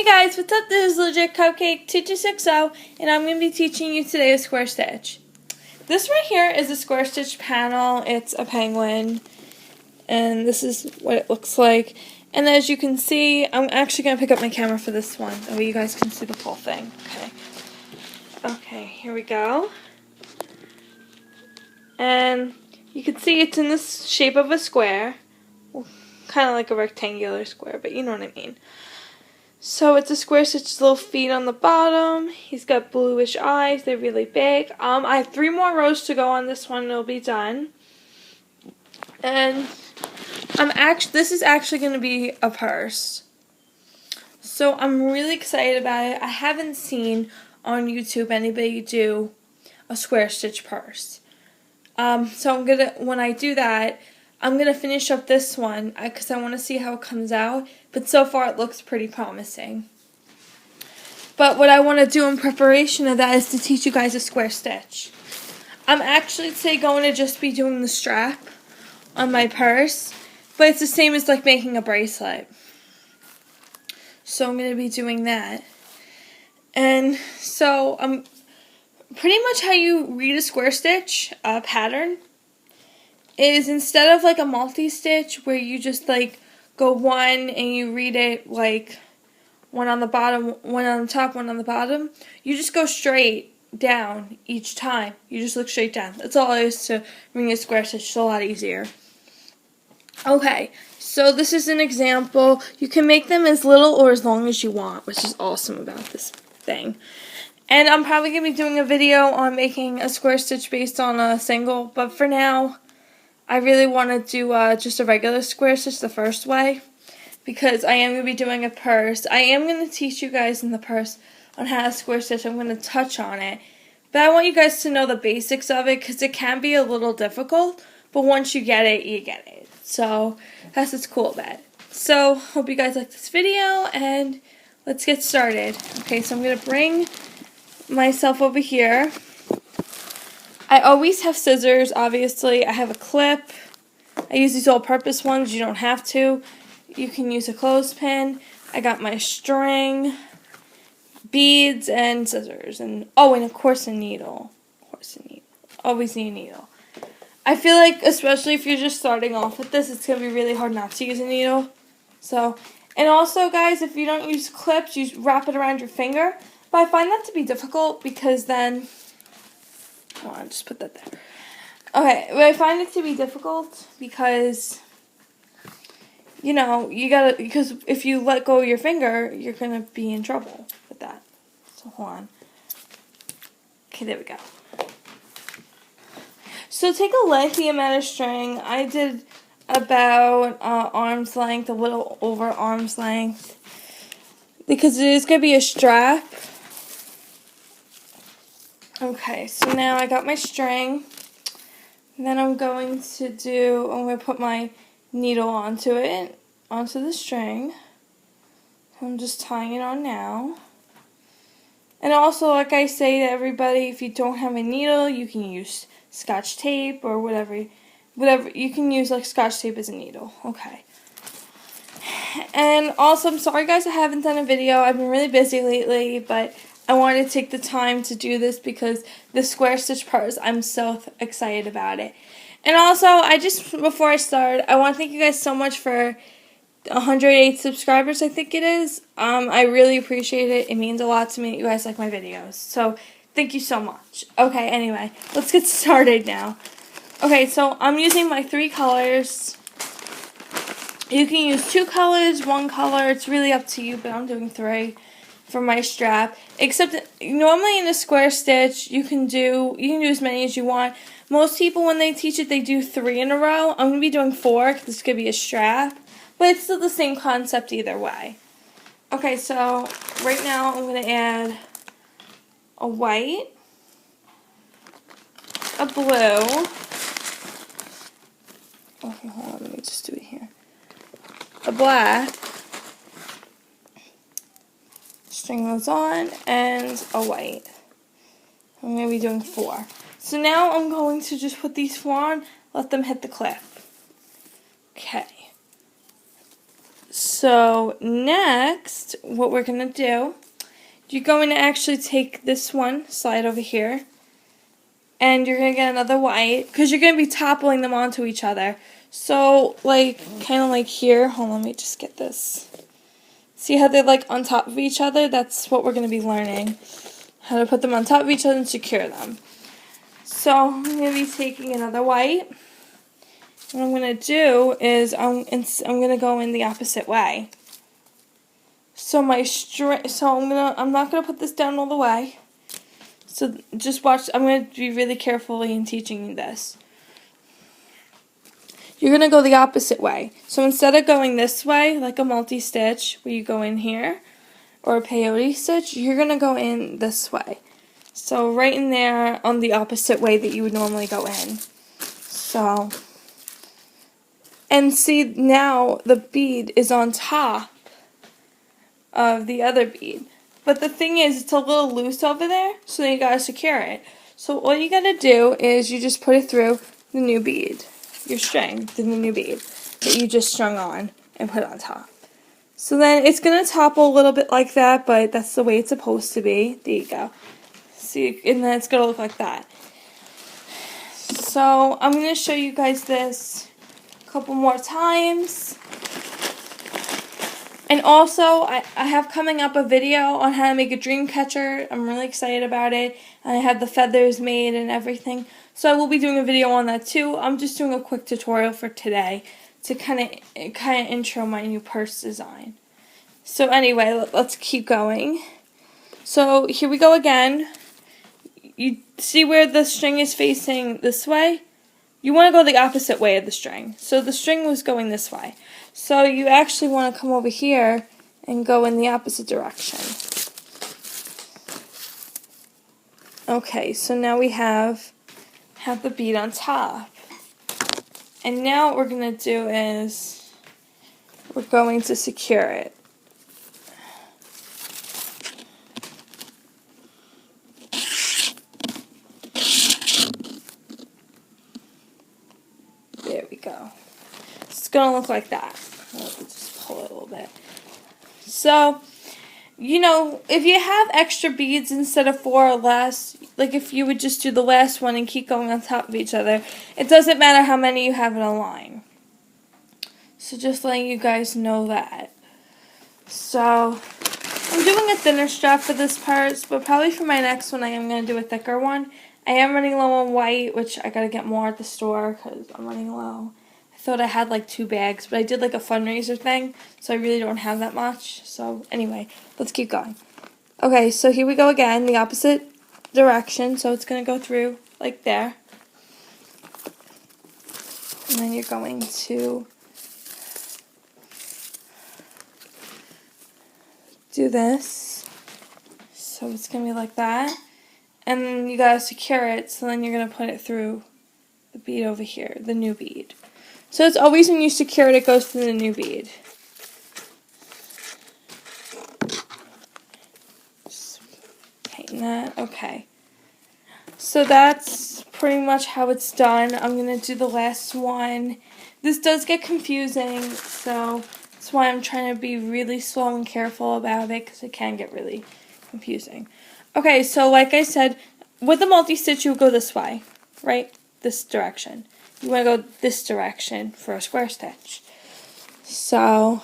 Hey guys, what's up? This is Legit Cupcake 2260, and I'm going to be teaching you today a square stitch. This right here is a square stitch panel. It's a penguin, and this is what it looks like. And as you can see, I'm actually going to pick up my camera for this one, that way you guys can see the full thing. Okay, here we go. And you can see it's in the shape of a square. Well, kind of like a rectangular square, but you know what I mean. So it's a square stitch, little feet on the bottom. He's got bluish eyes. They're really big. I have 3 more rows to go on this one, and it'll be done. And this is actually going to be a purse. So I'm really excited about it. I haven't seen on YouTube anybody do a square stitch purse. So when I do that, I'm going to finish up this one because I want to see how it comes out. But so far it looks pretty promising. But what I want to do in preparation of that is to teach you guys a square stitch. I'm actually today going to just be doing the strap on my purse. But it's the same as like making a bracelet. So I'm going to be doing that. And so pretty much how you read a square stitch pattern is instead of like a multi-stitch where you just like go one and you read it like one on the bottom, one on the top, one on the bottom, you just go straight down each time. You just look straight down. That's all it is to reading a square stitch. It's a lot easier. Okay, so this is an example. You can make them as little or as long as you want, which is awesome about this thing. And I'm probably going to be doing a video on making a square stitch based on a single, but for now, I really want to do just a regular square stitch the first way, because I am going to be doing a purse. I am going to teach you guys in the purse on how to square stitch. I'm going to touch on it, but I want you guys to know the basics of it, because it can be a little difficult, but once you get it, you get it. So that's what's cool about it. So hope you guys like this video, and let's get started. Okay, so I'm going to bring myself over here. I always have scissors, obviously. I have a clip. I use these all-purpose ones. You don't have to. You can use a clothespin. I got my string, beads, and scissors. And of course a needle. Always need a needle. I feel like, especially if you're just starting off with this, it's going to be really hard not to use a needle. And also, guys, if you don't use clips, you wrap it around your finger. But I find that to be difficult because then... Hold on, just put that there. Okay, but I find it to be difficult because, you know, because if you let go of your finger, you're going to be in trouble with that. So, hold on. Okay, there we go. So, take a lengthy amount of string. I did about arm's length, a little over arm's length, because it is going to be a strap. Okay, so now I got my string, and then I'm going to put my needle onto the string. I'm just tying it on now. And also, like I say to everybody, if you don't have a needle, you can use Scotch tape or whatever, you can use like Scotch tape as a needle. Okay. And also, I'm sorry guys, I haven't done a video. I've been really busy lately, but I wanted to take the time to do this because the square stitch purse, I'm so excited about it. And also, before I start, I want to thank you guys so much for 108 subscribers, I think it is. I really appreciate it. It means a lot to me that you guys like my videos. So, thank you so much. Okay, anyway, let's get started now. Okay, so I'm using my 3 colors. You can use 2 colors, 1 color. It's really up to you, but I'm doing 3. For my strap, except normally in a square stitch you can do as many as you want. Most people, when they teach it, they do 3 in a row. I'm gonna be doing 4 because this could be a strap, but it's still the same concept either way. Okay, so right now I'm gonna add a white, a blue. Okay, hold on, let me just do it here. A black. String those on, and a white. I'm going to be doing 4. So now I'm going to just put these 4 on, let them hit the clip. Okay. So So next, what we're going to do, you're going to actually take this one, slide over here, and you're going to get another white, because you're going to be toppling them onto each other. So, like, kind of like here, hold on, let me just get this. See how they're like on top of each other? That's what we're going to be learning. How to put them on top of each other and secure them. So, I'm going to be taking another white. What I'm going to do is I'm going to go in the opposite way. So I'm not going to put this down all the way. So just watch. I'm going to be really carefully in teaching you this. You're going to go the opposite way. So instead of going this way, like a multi-stitch, where you go in here, or a peyote stitch, you're going to go in this way. So right in there on the opposite way that you would normally go in. So, and see now the bead is on top of the other bead. But the thing is, it's a little loose over there, so you gotta secure it. So all you gotta do is you just put it through the new bead, your string, the new bead that you just strung on and put on top. So then it's gonna topple a little bit like that, but that's the way it's supposed to be. There you go. See, and then it's gonna look like that. So I'm gonna show you guys this a couple more times. And also, I have coming up a video on how to make a dream catcher. I'm really excited about it. I have the feathers made and everything. So I will be doing a video on that too. I'm just doing a quick tutorial for today to kind of intro my new purse design. So anyway, let's keep going. So here we go again. You see where the string is facing this way? You want to go the opposite way of the string. So the string was going this way. So you actually want to come over here and go in the opposite direction. Okay, so now we have the bead on top. And now what we're going to do is we're going to secure it. There we go. It's going to look like that. Let me just pull it a little bit. So, you know, if you have extra beads instead of 4 or less, like if you would just do the last one and keep going on top of each other, it doesn't matter how many you have in a line. So just letting you guys know that. So, I'm doing a thinner strap for this part, but probably for my next one I am going to do a thicker one. I am running low on white, which I got to get more at the store because I'm running low. I thought I had like 2 bags, but I did like a fundraiser thing, so I really don't have that much. So anyway, let's keep going. Okay, so here we go again, the opposite direction. So it's going to go through like there. And then you're going to do this. So it's going to be like that. And then you got to secure it, so then you're going to put it through the bead over here, the new bead. So it's always when you secure it, it goes through the new bead. Just tighten that. Okay. So that's pretty much how it's done. I'm going to do the last one. This does get confusing, so that's why I'm trying to be really slow and careful about it, because it can get really confusing. Okay, so like I said, with the multi-stitch, you would go this way, right? This direction. You want to go this direction for a square stitch. So,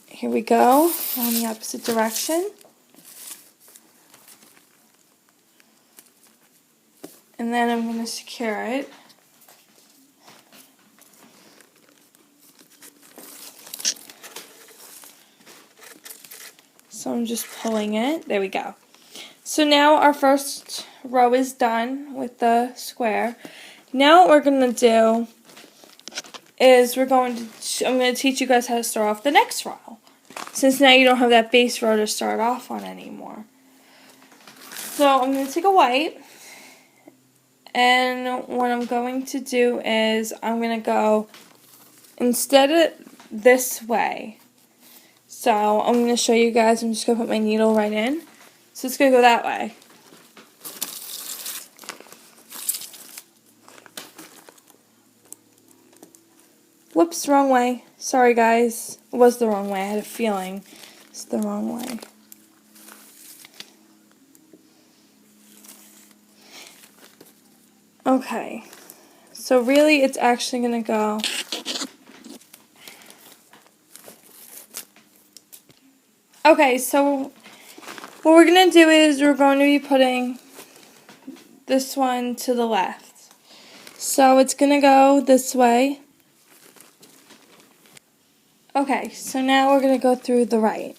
here we go, on the opposite direction. And then I'm going to secure it. So I'm just pulling it. There we go. So now our first row is done with the square. Now what we're going to do is I'm going to teach you guys how to start off the next row. Since now you don't have that base row to start off on anymore. So I'm going to take a white. And what I'm going to do is I'm going to go instead of this way. So I'm going to show you guys. I'm just going to put my needle right in. So it's going to go that way. Whoops, wrong way. Sorry, guys. It was the wrong way. I had a feeling it's the wrong way. Okay. So really, it's actually going to go... Okay, so what we're going to do is we're going to be putting this one to the left. So it's going to go this way. Okay, so now we're going to go through the right.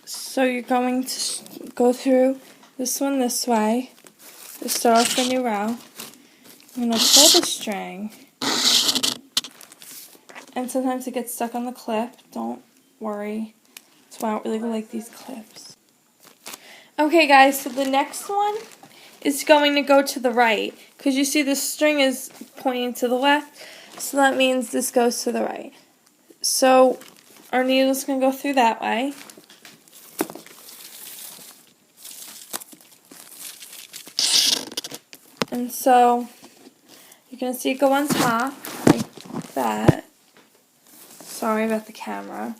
So you're going to go through this one this way to start off the new row. I'm going to pull the string. And sometimes it gets stuck on the clip. Don't worry. That's why I don't really like these clips. Okay guys, so the next one is going to go to the right. Because you see the string is pointing to the left. So that means this goes to the right. So our needle's going to go through that way. And so you're going to see it go on top like that. Sorry about the camera.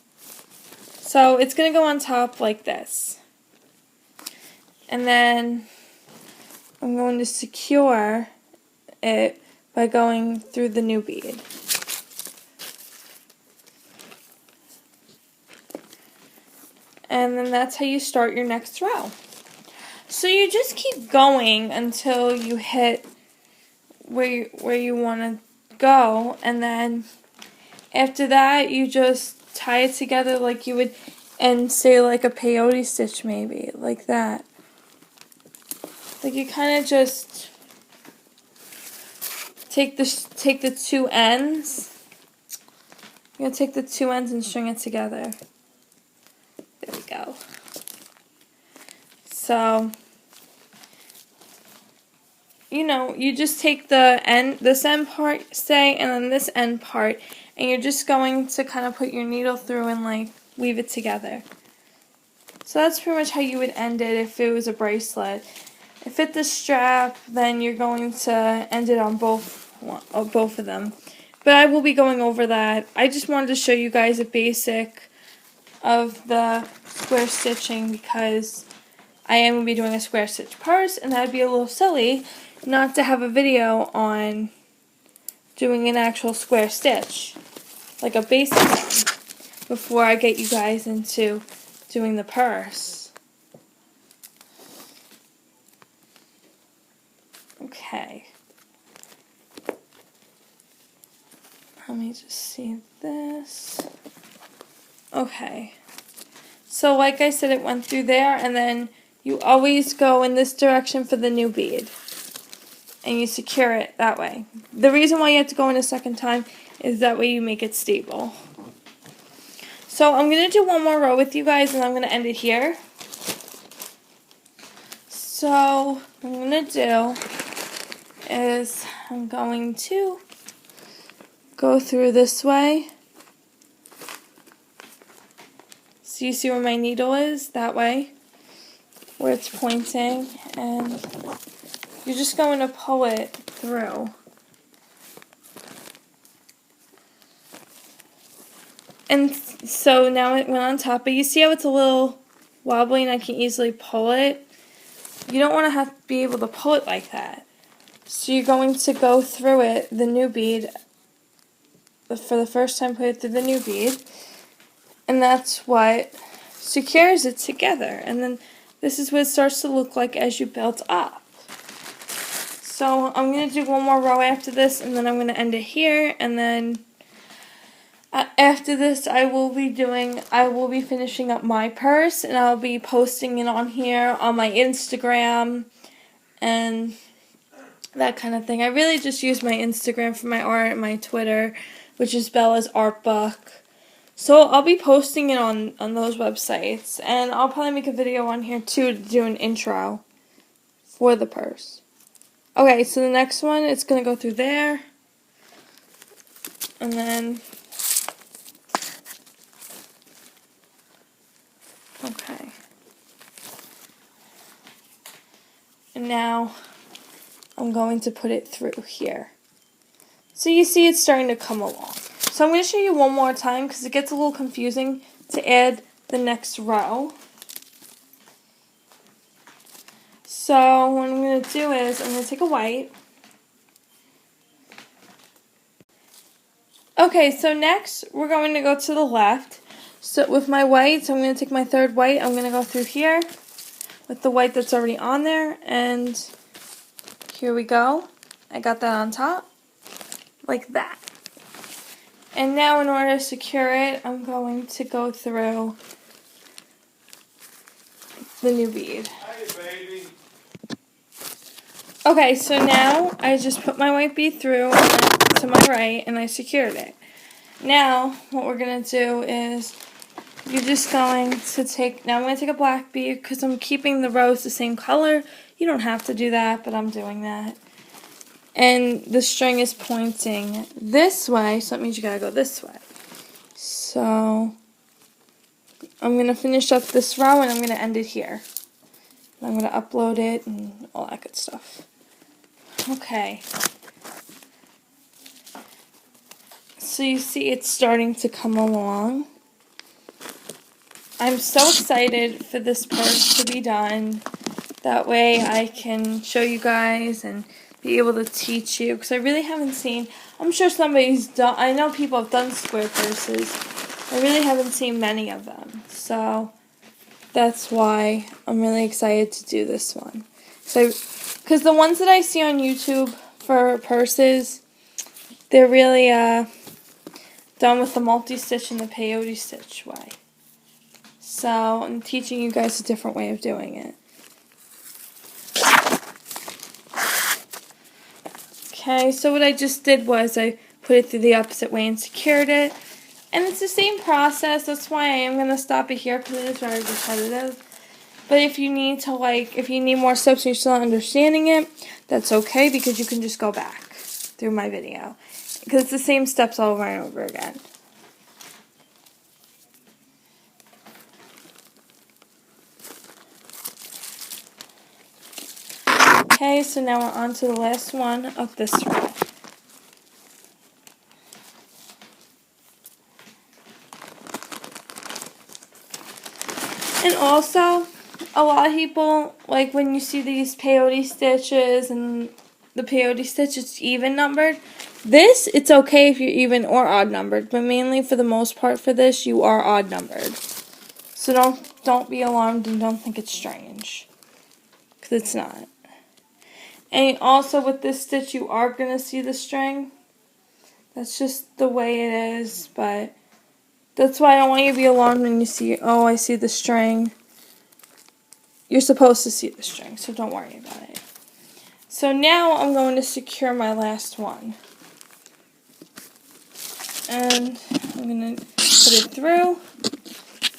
So it's going to go on top like this. And then I'm going to secure it by going through the new bead. And then that's how you start your next row. So you just keep going until you hit where you want to go, and then after that you just tie it together like you would, and say like a peyote stitch maybe, like that. Like you kind of just take the two ends. You're going to take the two ends and string it together. There we go. So, you know, you just take this end part, say, and then this end part, and you're just going to kind of put your needle through and like weave it together. So that's pretty much how you would end it if it was a bracelet. If it's the strap, then you're going to end it on both of them. But I will be going over that. I just wanted to show you guys a basic of the square stitching because I am going to be doing a square stitch purse, and that would be a little silly not to have a video on doing an actual square stitch, like a basic one, before I get you guys into doing the purse. Okay. Let me just see this. Okay. So like I said, it went through there, and then you always go in this direction for the new bead. And you secure it that way. The reason why you have to go in a second time is that way you make it stable. So I'm going to do one more row with you guys, and I'm going to end it here. So what I'm going to do is I'm going to go through this way. So you see where my needle is? That way. Where it's pointing. And you're just going to pull it through. And so now it went on top, but you see how it's a little wobbly and I can easily pull it? You don't want to have to be able to pull it like that. So you're going to go through it, the new bead, for the first time put it through the new bead, and that's what secures it together. And then this is what it starts to look like as you build up. So I'm going to do one more row after this, and then I'm going to end it here, and then after this I will be finishing up my purse, and I'll be posting it on here on my Instagram and that kind of thing. I really just use my Instagram for my art and my Twitter, which is Bella's Art Book. So I'll be posting it on those websites, and I'll probably make a video on here too to do an intro for the purse. Okay, so the next one, it's going to go through there, and then, okay, and now I'm going to put it through here. So you see it's starting to come along. So I'm going to show you one more time because it gets a little confusing to add the next row. So what I'm going to do is I'm going to take a white. Okay, so next we're going to go to the left. So with my white, so I'm going to take my third white. I'm going to go through here with the white that's already on there. And here we go. I got that on top like that. And now in order to secure it, I'm going to go through the new bead. Hey, baby. Okay, so now I just put my white bead through to my right and I secured it. Now, what we're going to do is you're just going to take, now I'm going to take a black bead because I'm keeping the rows the same color. You don't have to do that, but I'm doing that. And the string is pointing this way, so that means you got to go this way. So I'm going to finish up this row and I'm going to end it here. I'm going to upload it and all that good stuff. Okay. So you see it's starting to come along. I'm so excited for this purse to be done. That way I can show you guys and be able to teach you. Because I really haven't seen, I'm sure somebody's done, I know people have done square purses. I really haven't seen many of them. So that's why I'm really excited to do this one. Because the ones that I see on YouTube for purses, they're really done with the multi-stitch and the peyote stitch way. So I'm teaching you guys a different way of doing it. Okay, so what I just did was I put it through the opposite way and secured it. And it's the same process. That's why I am going to stop it here because it is very repetitive. But if you need to, if you need more steps and you're still not understanding it, that's okay because you can just go back through my video. Because it's the same steps all over and over again. Okay, so now we're on to the last one of this row. And also, a lot of people, like when you see these peyote stitches and the peyote stitch, it's even numbered. This, it's okay if you're even or odd numbered, but mainly for the most part for this, you are odd numbered. So don't be alarmed and don't think it's strange, because it's not. And also with this stitch, you are going to see the string. That's just the way it is, but that's why I don't want you to be alarmed when you see, oh, I see the string. You're supposed to see the string, so don't worry about it. So now I'm going to secure my last one. And I'm going to put it through.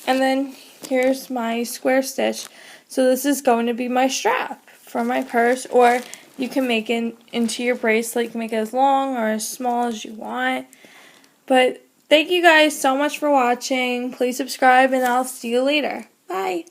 And then here's my square stitch. So this is going to be my strap for my purse, or you can make it into your bracelet. You can make it as long or as small as you want. But thank you guys so much for watching. Please subscribe and I'll see you later. Bye.